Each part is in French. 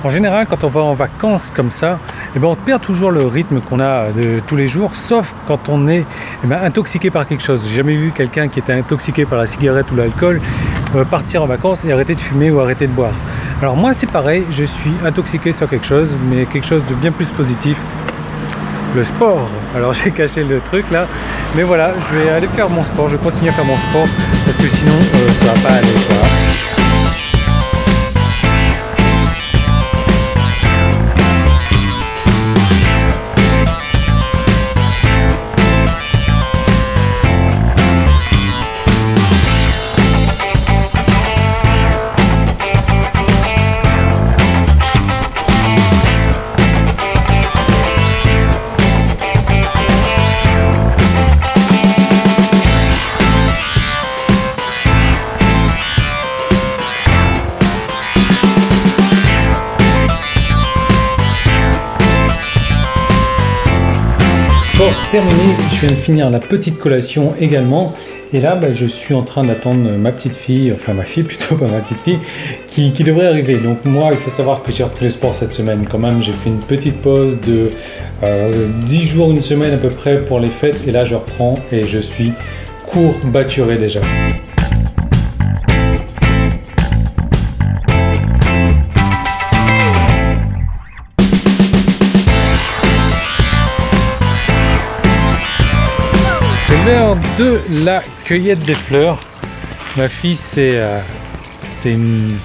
En général, quand on va en vacances comme ça, eh ben, on perd toujours le rythme qu'on a de tous les jours, sauf quand on est intoxiqué par quelque chose. J'ai jamais vu quelqu'un qui était intoxiqué par la cigarette ou l'alcool partir en vacances et arrêter de fumer ou arrêter de boire. Alors moi, c'est pareil, je suis intoxiqué sur quelque chose, mais quelque chose de bien plus positif. Le sport. Alors j'ai caché le truc là, mais voilà, je vais aller faire mon sport, je vais continuer à faire mon sport parce que sinon ça va pas aller quoi. Terminé, je viens de finir la petite collation également et là je suis en train d'attendre ma petite fille, enfin ma fille plutôt, pas ma petite fille, qui devrait arriver. Donc moi il faut savoir que j'ai repris le sport cette semaine quand même, j'ai fait une petite pause de 10 jours, une semaine à peu près pour les fêtes et là je reprends et je suis courbaturé déjà. C'est l'heure de la cueillette des fleurs. Ma fille, c'est une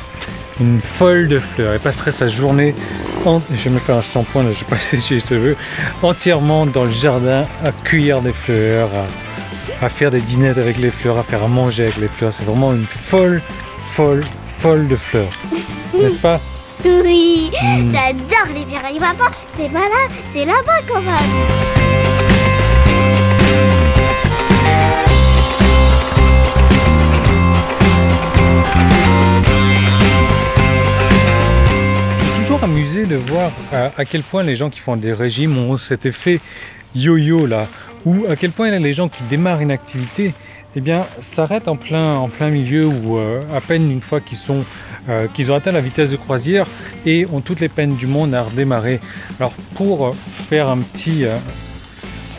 folle de fleurs. Elle passerait sa journée, je vais me faire un shampoing, là, je vais pas sécher les cheveux, entièrement dans le jardin à cueillir des fleurs, à faire des dîners avec les fleurs, à faire à manger avec les fleurs. C'est vraiment une folle de fleurs, n'est-ce pas? Oui, j'adore les fleurs. Il va pas, c'est pas là, c'est là-bas quand même. Amusé de voir à quel point les gens qui font des régimes ont cet effet yo-yo là, ou à quel point les gens qui démarrent une activité s'arrêtent en plein milieu ou à peine une fois qu'ils ont atteint la vitesse de croisière et ont toutes les peines du monde à redémarrer. Alors pour faire un petite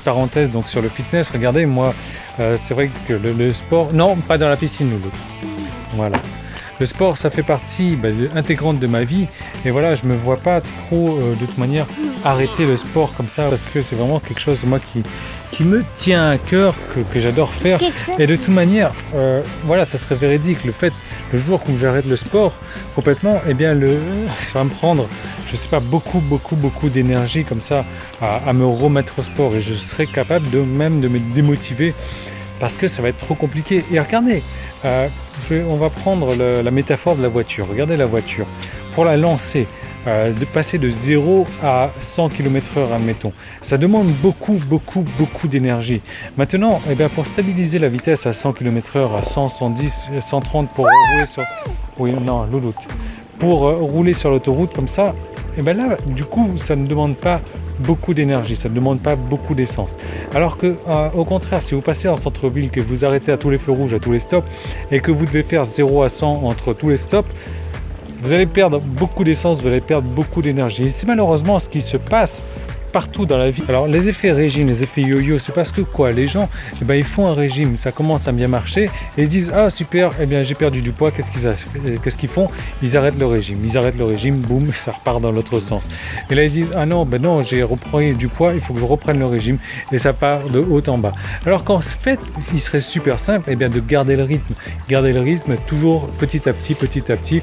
parenthèse donc sur le fitness, regardez moi c'est vrai que le sport, non pas dans la piscine Loulou, voilà. Le sport, ça fait partie intégrante de ma vie et voilà, je me vois pas trop de toute manière arrêter le sport comme ça parce que c'est vraiment quelque chose moi qui me tient à cœur, que j'adore faire et de toute manière, voilà, ça serait véridique. Le jour où j'arrête le sport complètement, ça va me prendre, je sais pas, beaucoup d'énergie comme ça à me remettre au sport et je serais capable de me démotiver. Parce que ça va être trop compliqué. Et regardez, on va prendre la métaphore de la voiture. Regardez la voiture. Pour la lancer, de passer de 0 à 100 km/h, admettons, ça demande beaucoup d'énergie. Maintenant, pour stabiliser la vitesse à 100 km/h, à 100, 110, 130 pour rouler sur... Oui, non, louloute. Pour rouler sur l'autoroute comme ça, là, du coup, ça ne demande pas beaucoup d'énergie, ça ne demande pas beaucoup d'essence. Alors que, au contraire, si vous passez en centre-ville, que vous arrêtez à tous les feux rouges, à tous les stops, et que vous devez faire 0 à 100 entre tous les stops, vous allez perdre beaucoup d'essence, vous allez perdre beaucoup d'énergie. Et c'est malheureusement ce qui se passe partout dans la vie. Alors les effets régime, les effets yo-yo, c'est parce que quoi, les gens, ils font un régime, ça commence à bien marcher et ils disent ah super, j'ai perdu du poids, qu'est-ce qu'ils font? Ils arrêtent le régime, boum, ça repart dans l'autre sens. Et là ils disent ah non, j'ai repris du poids, il faut que je reprenne le régime et ça part de haut en bas. Alors qu'en fait, il serait super simple de garder le rythme toujours petit à petit,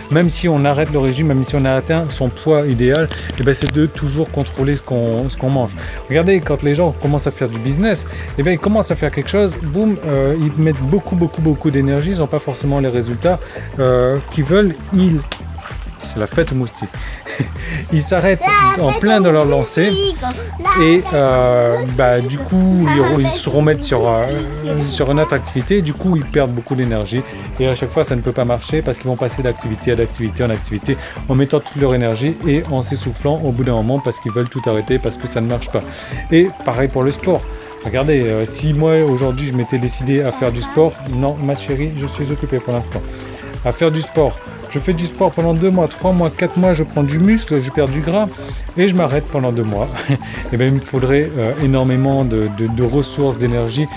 même si on arrête le régime, même si on a atteint son poids idéal, c'est de toujours contrôler ce qu'on mange. Regardez, quand les gens commencent à faire du business, ils commencent à faire quelque chose, boum, ils mettent beaucoup d'énergie, ils n'ont pas forcément les résultats qu'ils veulent. C'est la fête aux moustiques. Ils s'arrêtent en plein dans leur lancée et du coup ils se remettent sur une autre activité, du coup ils perdent beaucoup d'énergie et à chaque fois ça ne peut pas marcher parce qu'ils vont passer d'activité en activité en mettant toute leur énergie et en s'essoufflant au bout d'un moment parce qu'ils veulent tout arrêter parce que ça ne marche pas. Et pareil pour le sport. Regardez, si moi aujourd'hui je m'étais décidé à faire du sport, non ma chérie, je suis occupé pour l'instant, à faire du sport Je fais du sport pendant 2 mois, 3 mois, 4 mois, je prends du muscle, je perds du gras et je m'arrête pendant 2 mois. Et bien, il me faudrait énormément de ressources, d'énergie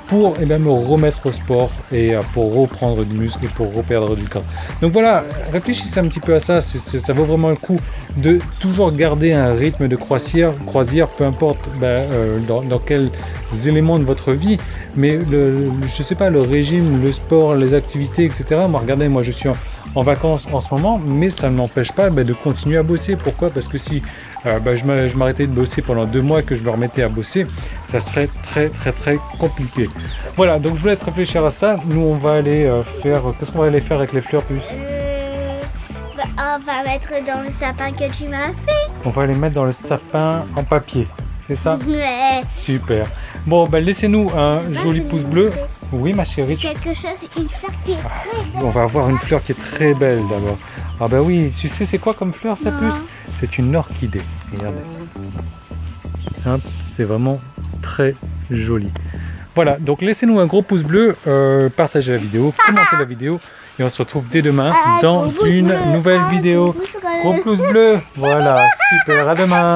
pour me remettre au sport et pour reprendre du muscle et pour reperdre du gras. Donc voilà, réfléchissez un petit peu à ça, ça vaut vraiment le coup de toujours garder un rythme de croisière, peu importe dans quels éléments de votre vie, mais je sais pas, le régime, le sport, les activités, etc. Moi, regardez, moi je suis en vacances en ce moment, mais ça ne m'empêche pas de continuer à bosser. Pourquoi? Parce que si je m'arrêtais de bosser pendant 2 mois et que je me remettais à bosser, ça serait très compliqué. Voilà, donc je vous laisse réfléchir à ça. Nous, on va aller faire... Qu'est-ce qu'on va aller faire avec les fleurs, Puce? On va mettre dans le sapin que tu m'as fait. On va les mettre dans le sapin en papier, c'est ça? Ouais. Super. Bon, laissez-nous un joli pouce bleu. Oui, ma chérie. Quelque chose, une fleur qui est très belle. On va avoir une fleur qui est très belle d'abord. Ah bah oui, tu sais c'est quoi comme fleur, ça, Puce? C'est une orchidée. Regardez. Hein, c'est vraiment très joli. Voilà, donc laissez-nous un gros pouce bleu, partagez la vidéo, commentez la vidéo et on se retrouve dès demain dans une nouvelle vidéo. Gros pouce bleu, voilà, super, à demain.